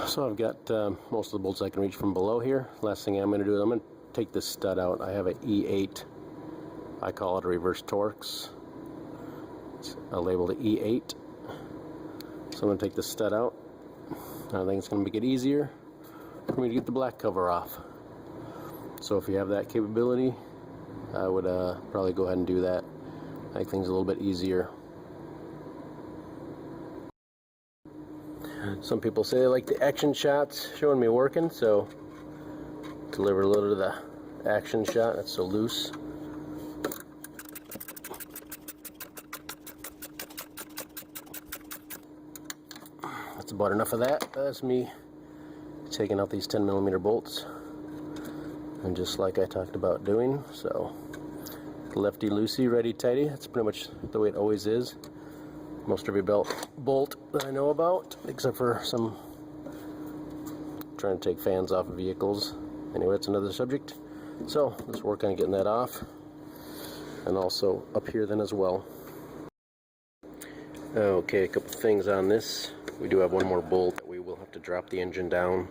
So I've got most of the bolts I can reach from below here. Last thing I'm going to do is I'm going to take this stud out. I have an E8. I call it a reverse Torx. I labeled it E8. So I'm going to take this stud out. I think it's going to make it easier for me to get the black cover off. So if you have that capability, I would probably go ahead and do that. Make things a little bit easier. Some people say they like the action shots showing me working, so deliver a little of the action shot. That's so loose. That's about enough of that. That's me taking out these 10mm bolts, and just like I talked about doing. So lefty loosey, righty tighty. That's pretty much the way it always is. Most every bolt that I know about, except for some trying to take fans off of vehicles. Anyway, that's another subject. So let's work on getting that off, and also up here then as well. Okay, a couple things on this. We do have one more bolt that we will have to drop the engine down.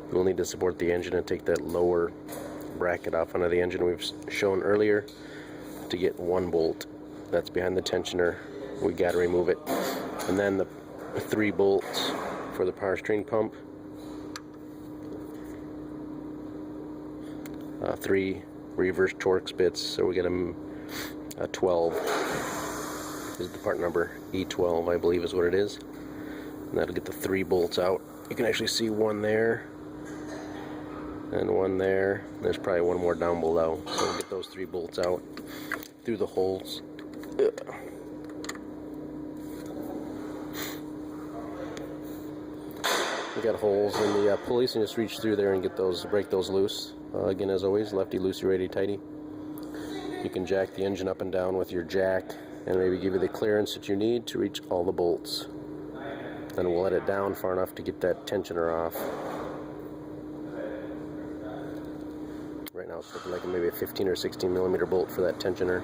You will need to support the engine and take that lower bracket off onto the engine we've shown earlier to get one bolt that's behind the tensioner. We got to remove it. And then the 3 bolts for the power steering pump. 3 reverse Torx bits, so we get them 12. This is the part number E12, I believe is what it is. And that'll get the 3 bolts out. You can actually see one there and one there. There's probably one more down below. So we'll get those 3 bolts out through the holes. We got holes in the pulleys, and just reach through there and get those, break those loose. Again, as always, lefty loosey, righty tighty. You can jack the engine up and down with your jack, and maybe give you the clearance that you need to reach all the bolts. Then we'll let it down far enough to get that tensioner off. Right now it's looking like maybe a 15 or 16mm bolt for that tensioner.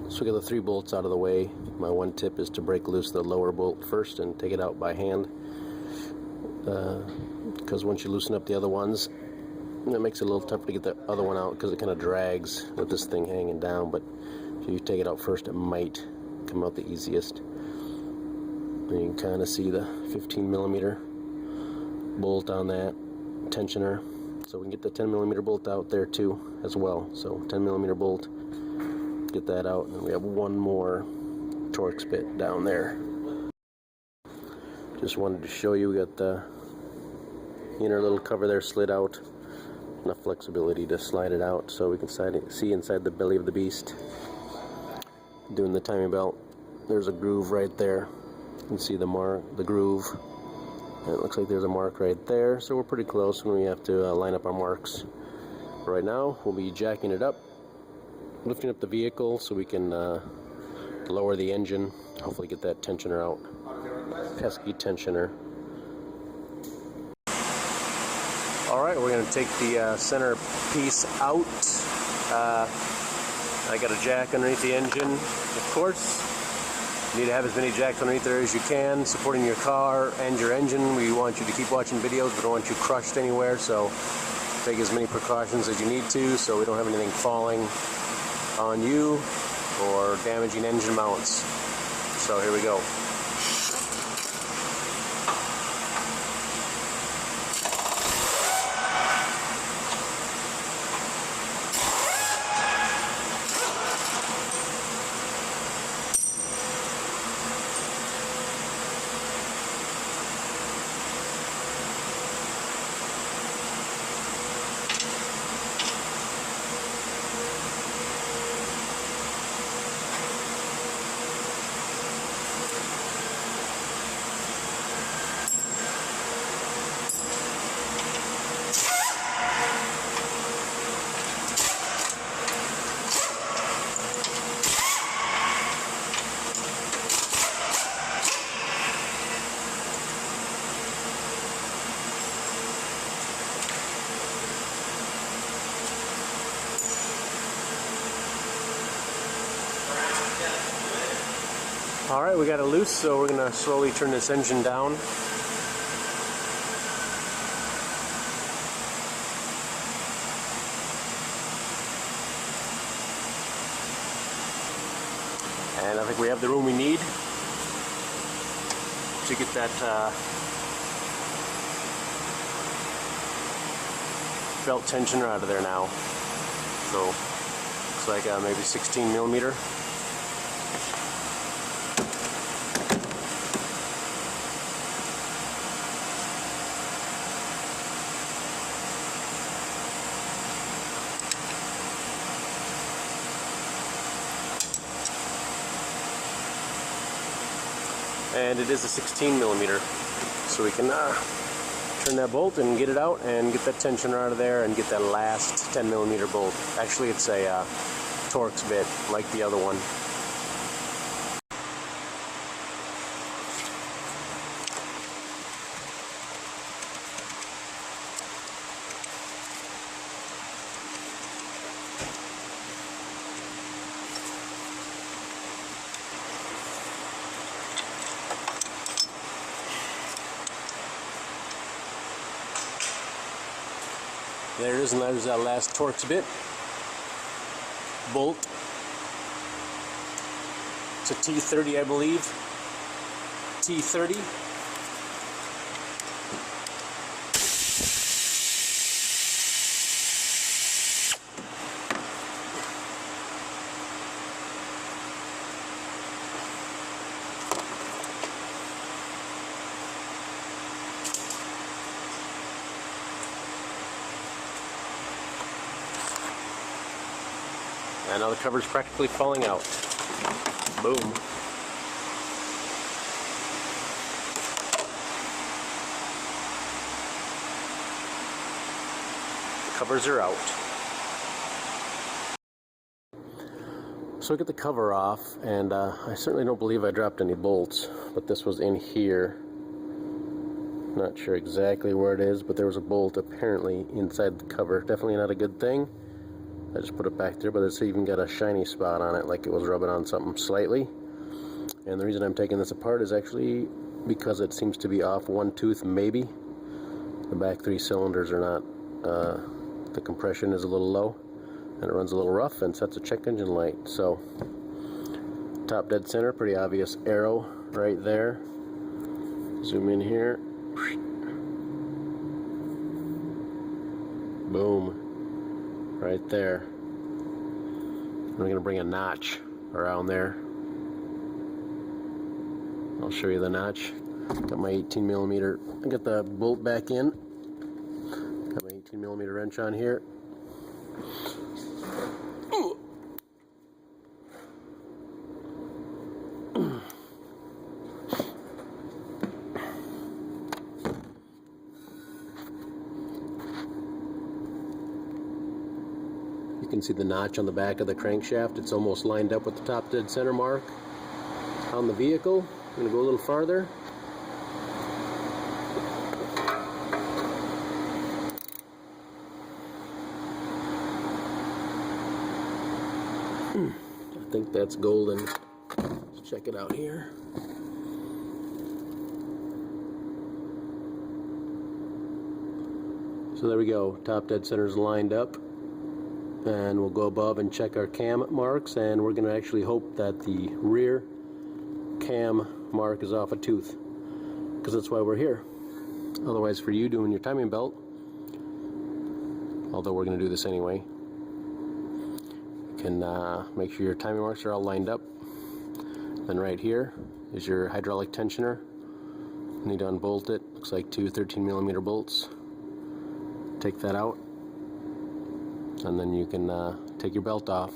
So we got the 3 bolts out of the way. My one tip is to break loose the lower bolt first and take it out by hand. Because once you loosen up the other ones, it makes it a little tougher to get the other one out because it kind of drags with this thing hanging down. But if you take it out first, it might come out the easiest. And you can kind of see the 15mm bolt on that tensioner. So we can get the 10mm bolt out there too as well. So 10mm bolt. Get that out, and we have one more Torx bit down there. Just wanted to show you, we got the inner little cover there slid out, enough flexibility to slide it out so we can see inside the belly of the beast. Doing the timing belt, there's a groove right there. You can see the groove, and it looks like there's a mark right there, so we're pretty close when we have to line up our marks. Right now we'll be jacking it up, lifting up the vehicle so we can lower the engine, hopefully get that tensioner out. Pesky tensioner. Alright, we're going to take the center piece out. I got a jack underneath the engine, of course. You need to have as many jacks underneath there as you can, supporting your car and your engine. We want you to keep watching videos. We don't want you crushed anywhere, so take as many precautions as you need to so we don't have anything falling on you or damaging engine mounts. So here we go. Alright, we got it loose, so we're going to slowly turn this engine down. And I think we have the room we need to get that belt tensioner out of there now. So, looks like maybe 16 millimeter. And it is a 16 millimeter, so we can turn that bolt and get it out and get that tensioner out of there and get that last 10 millimeter bolt. Actually, it's a Torx bit like the other one. There it is, and there's that last Torx bit. Bolt. It's a T30, I believe. T30. And now the cover's practically falling out. Boom. The covers are out. So I get the cover off, and I certainly don't believe I dropped any bolts, but this was in here. Not sure exactly where it is, but there was a bolt apparently inside the cover. Definitely not a good thing. I just put it back there, but it's even got a shiny spot on it, like it was rubbing on something slightly. And the reason I'm taking this apart is actually because it seems to be off one tooth, maybe. The back 3 cylinders are not, the compression is a little low, and it runs a little rough and sets a check engine light. So, top dead center, pretty obvious arrow right there. Zoom in here. Boom. Right there. I'm going to bring a notch around there. I'll show you the notch. Got my 18 millimeter. I got the bolt back in. Got my 18 millimeter wrench on here. You can see the notch on the back of the crankshaft. It's almost lined up with the top dead center mark on the vehicle. I'm going to go a little farther. I think that's golden. Let's check it out here. So there we go. Top dead center is lined up. And we'll go above and check our cam marks, and we're going to actually hope that the rear cam mark is off a tooth, because that's why we're here. Otherwise, for you doing your timing belt, although we're going to do this anyway, you can make sure your timing marks are all lined up. Then right here is your hydraulic tensioner. You need to unbolt it. Looks like 2 13 millimeter bolts. Take that out, and then you can take your belt off.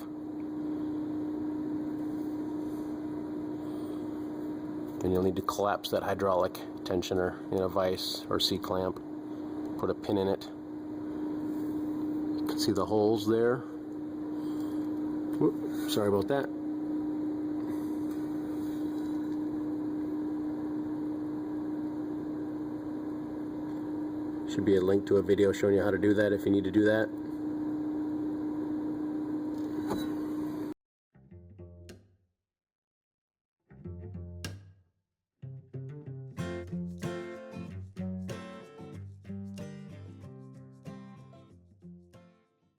And you'll need to collapse that hydraulic tensioner in a vise or C-clamp. Put a pin in it. You can see the holes there. Whoop, sorry about that. Should be a link to a video showing you how to do that if you need to do that.